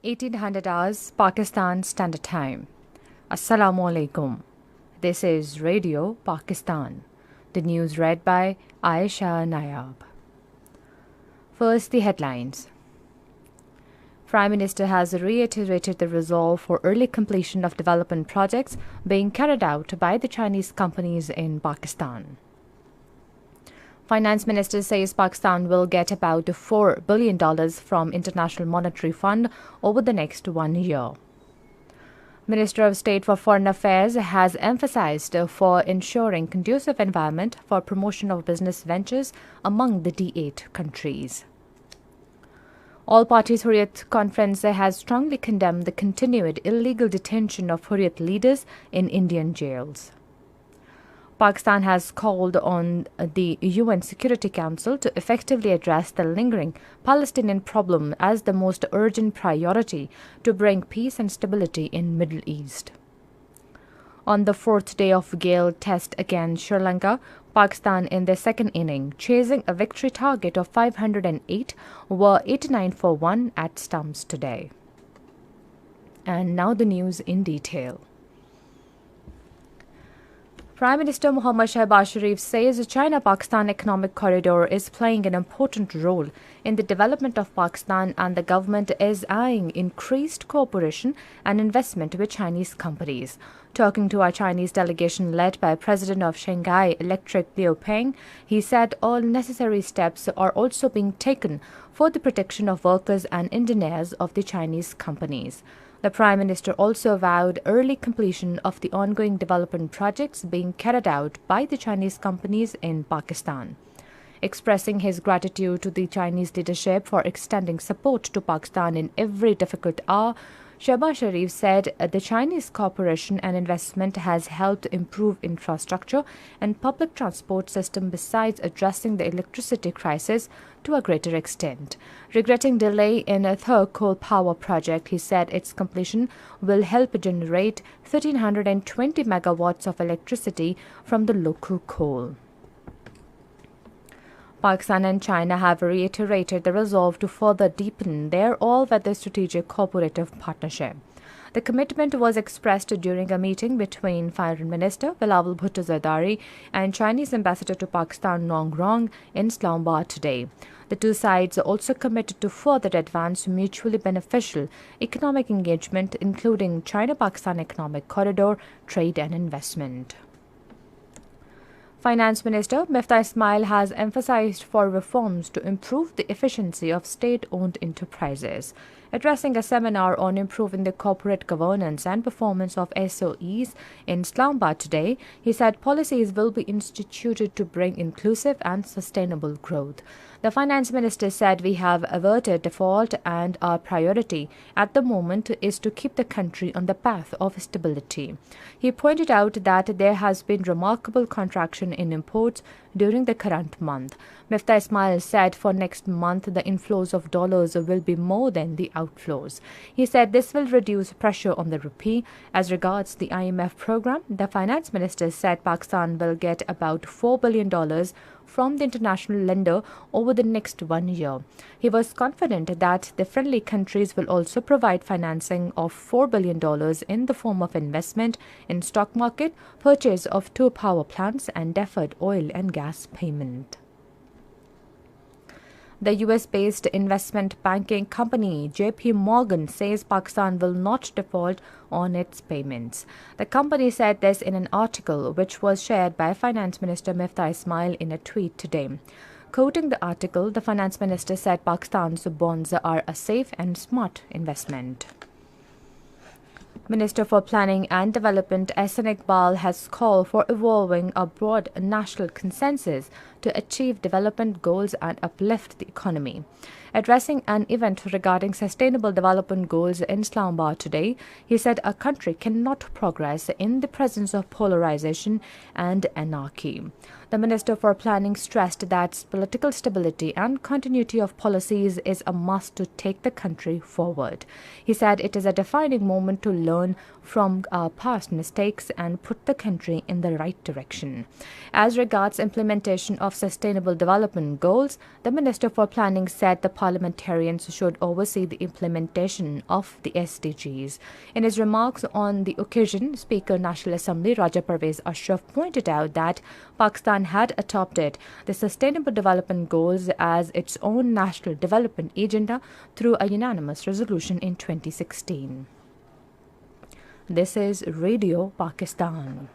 1800 hours Pakistan Standard Time. Assalamu alaikum. This is Radio Pakistan. The news read by Aisha Nayab. First, the headlines. Prime Minister has reiterated the resolve for early completion of development projects being carried out by the Chinese companies in Pakistan. Finance Minister says Pakistan will get about $4 billion from International Monetary Fund over the next 1 year. Minister of State for Foreign Affairs has emphasized for ensuring conducive environment for promotion of business ventures among the D8 countries. All Parties Hurriyat Conference has strongly condemned the continued illegal detention of Hurriyat leaders in Indian jails. Pakistan has called on the UN Security Council to effectively address the lingering Palestinian problem as the most urgent priority to bring peace and stability in Middle East. On the fourth day of Gale Test against Sri Lanka, Pakistan in their second inning, chasing a victory target of 508, were 89 for 1 at stumps today. And now the news in detail. Prime Minister Mohammad Shehbaz Sharif says the China-Pakistan Economic Corridor is playing an important role in the development of Pakistan, and the government is eyeing increased cooperation and investment with Chinese companies. Talking to a Chinese delegation led by President of Shanghai Electric Liu Peng, he said all necessary steps are also being taken for the protection of workers and engineers of the Chinese companies. The Prime Minister also vowed early completion of the ongoing development projects being carried out by the Chinese companies in Pakistan. Expressing his gratitude to the Chinese leadership for extending support to Pakistan in every difficult hour, Shehbaz Sharif said the Chinese cooperation and investment has helped improve infrastructure and public transport system besides addressing the electricity crisis to a greater extent. Regretting delay in a third coal power project, he said its completion will help generate 1,320 megawatts of electricity from the local coal. Pakistan and China have reiterated the resolve to further deepen their all-weather strategic cooperative partnership. The commitment was expressed during a meeting between Foreign Minister Bilawal Bhutto Zardari and Chinese Ambassador to Pakistan Nong Rong in Islamabad today. The two sides also committed to further advance mutually beneficial economic engagement, including China-Pakistan Economic Corridor, trade and investment. Finance Minister Miftah Ismail has emphasized for reforms to improve the efficiency of state-owned enterprises. Addressing a seminar on improving the corporate governance and performance of SOEs in Islamabad today, he said policies will be instituted to bring inclusive and sustainable growth. The Finance Minister said we have averted default and our priority at the moment is to keep the country on the path of stability. He pointed out that there has been remarkable contraction in imports during the current month. Miftah Ismail said for next month the inflows of dollars will be more than the outflows. He said this will reduce pressure on the rupee. As regards the IMF program, the Finance Minister said Pakistan will get about $4 billion from the international lender over the next 1 year. He was confident that the friendly countries will also provide financing of $4 billion in the form of investment in stock market, purchase of 2 power plants and deferred oil and gas payment. The US-based investment banking company JP Morgan says Pakistan will not default on its payments. The company said this in an article which was shared by Finance Minister Miftah Ismail in a tweet today. Quoting the article, the Finance Minister said Pakistan's bonds are a safe and smart investment. Minister for Planning and Development Ehsan Iqbal has called for evolving a broad national consensus to achieve development goals and uplift the economy. Addressing an event regarding sustainable development goals in Islamabad today, he said a country cannot progress in the presence of polarization and anarchy. The Minister for Planning stressed that political stability and continuity of policies is a must to take the country forward. He said it is a defining moment to learn from our past mistakes and put the country in the right direction. As regards implementation of Sustainable Development Goals, the Minister for Planning said the parliamentarians should oversee the implementation of the SDGs. In his remarks on the occasion, Speaker National Assembly Raja Parvez Ashraf pointed out that Pakistan had adopted the Sustainable Development Goals as its own national development agenda through a unanimous resolution in 2016. This is Radio Pakistan.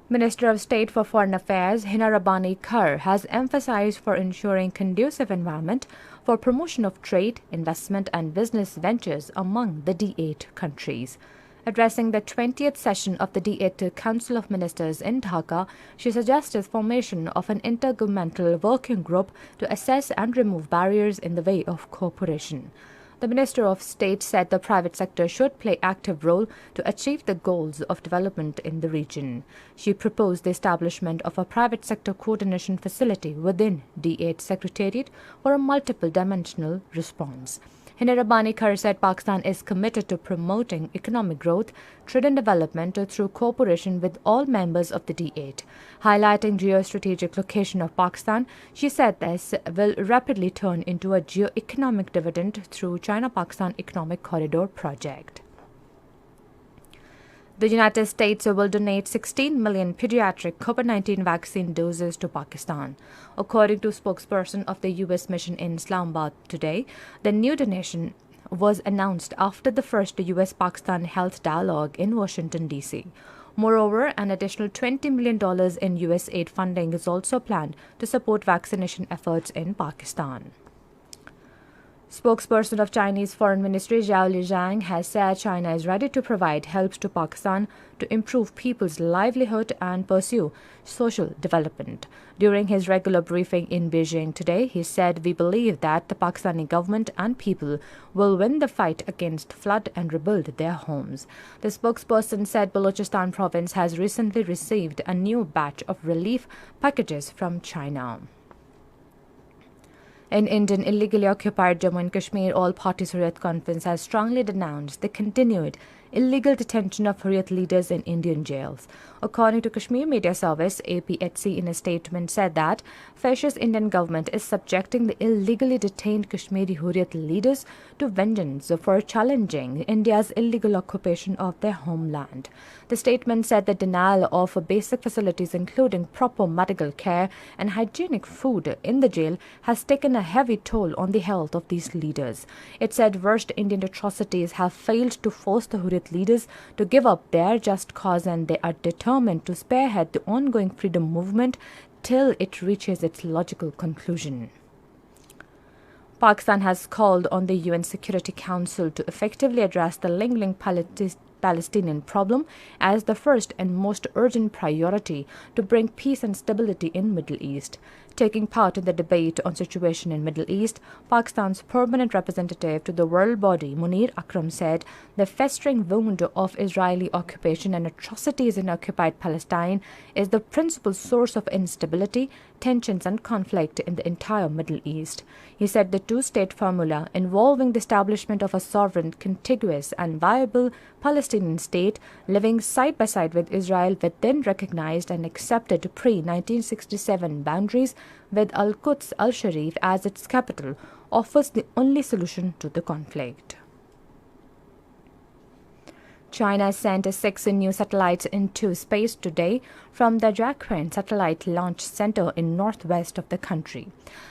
Minister of State for Foreign Affairs Hina Rabbani Kar has emphasized for ensuring conducive environment for promotion of trade, investment and business ventures among the D8 countries. Addressing the 20th session of the D8 Council of Ministers in Dhaka, she suggested formation of an intergovernmental working group to assess and remove barriers in the way of cooperation. The Minister of State said the private sector should play active role to achieve the goals of development in the region. She proposed the establishment of a private sector coordination facility within D8 Secretariat for a multiple-dimensional response. Hina Rabbani Kar said Pakistan is committed to promoting economic growth, trade and development through cooperation with all members of the D8. Highlighting geostrategic location of Pakistan, she said this will rapidly turn into a geo-economic dividend through China-Pakistan Economic Corridor project. The United States will donate 16 million pediatric COVID-19 vaccine doses to Pakistan. According to spokesperson of the U.S. mission in Islamabad today, the new donation was announced after the first U.S.-Pakistan health dialogue in Washington, D.C. Moreover, an additional $20 million in U.S. aid funding is also planned to support vaccination efforts in Pakistan. Spokesperson of Chinese Foreign Ministry Zhao Lijiang has said China is ready to provide help to Pakistan to improve people's livelihood and pursue social development. During his regular briefing in Beijing today, he said, "We believe that the Pakistani government and people will win the fight against flood and rebuild their homes." The spokesperson said Balochistan province has recently received a new batch of relief packages from China. In Indian illegally occupied Jammu and Kashmir, All-Party Hurriyat Conference has strongly denounced the continued illegal detention of Hurriyat leaders in Indian jails. According to Kashmir Media Service, APHC in a statement said that fascist Indian government is subjecting the illegally detained Kashmiri Hurriyat leaders to vengeance for challenging India's illegal occupation of their homeland. The statement said the denial of basic facilities including proper medical care and hygienic food in the jail has taken a heavy toll on the health of these leaders. It said worst Indian atrocities have failed to force the Hurriyat leaders to give up their just cause, and they are determined to spearhead the ongoing freedom movement till it reaches its logical conclusion. Pakistan has called on the UN Security Council to effectively address the lingering Palestinian problem as the first and most urgent priority to bring peace and stability in Middle East. Taking part in the debate on situation in Middle East, Pakistan's permanent representative to the world body, Munir Akram, said the festering wound of Israeli occupation and atrocities in occupied Palestine is the principal source of instability, tensions and conflict in the entire Middle East. He said the two-state formula involving the establishment of a sovereign, contiguous and viable Palestinian state living side by side with Israel within recognized and accepted pre-1967 boundaries with Al-Quds al-Sharif as its capital offers the only solution to the conflict. China sent 6 new satellites into space today from the Jiaquan Satellite Launch Center in northwest of the country.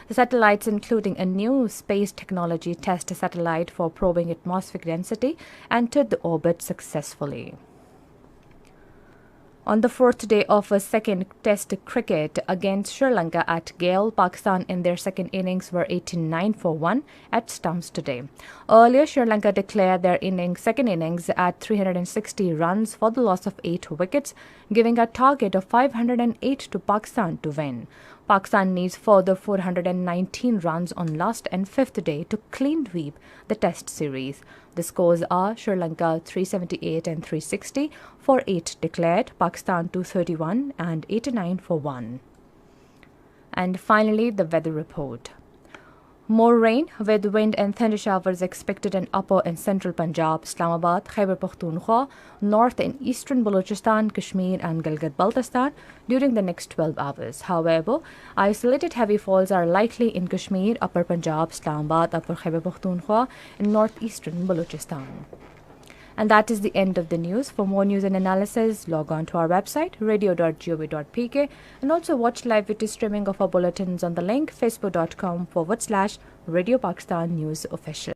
The satellites, including a new space technology test satellite for probing atmospheric density, entered the orbit successfully. On the fourth day of a second test cricket against Sri Lanka at Gale, Pakistan in their second innings were 89-1 at stumps today. Earlier, Sri Lanka declared their second innings at 360 runs for the loss of 8 wickets, giving a target of 508 to Pakistan to win. Pakistan needs further 419 runs on last and fifth day to clean sweep the test series. The scores are Sri Lanka 378 and 360 for 8 declared, Pakistan 231 and 89 for 1. And finally, the weather report. More rain with wind and thunder showers expected in upper and central Punjab, Islamabad, Khyber Pakhtunkhwa, north and eastern Balochistan, Kashmir and Gilgit-Baltistan during the next 12 hours. However, isolated heavy falls are likely in Kashmir, upper Punjab, Islamabad, upper Khyber Pakhtunkhwa and northeastern Balochistan. And that is the end of the news. For more news and analysis, log on to our website, radio.gov.pk, and also watch live video streaming of our bulletins on the link facebook.com/Radio Pakistan News Official.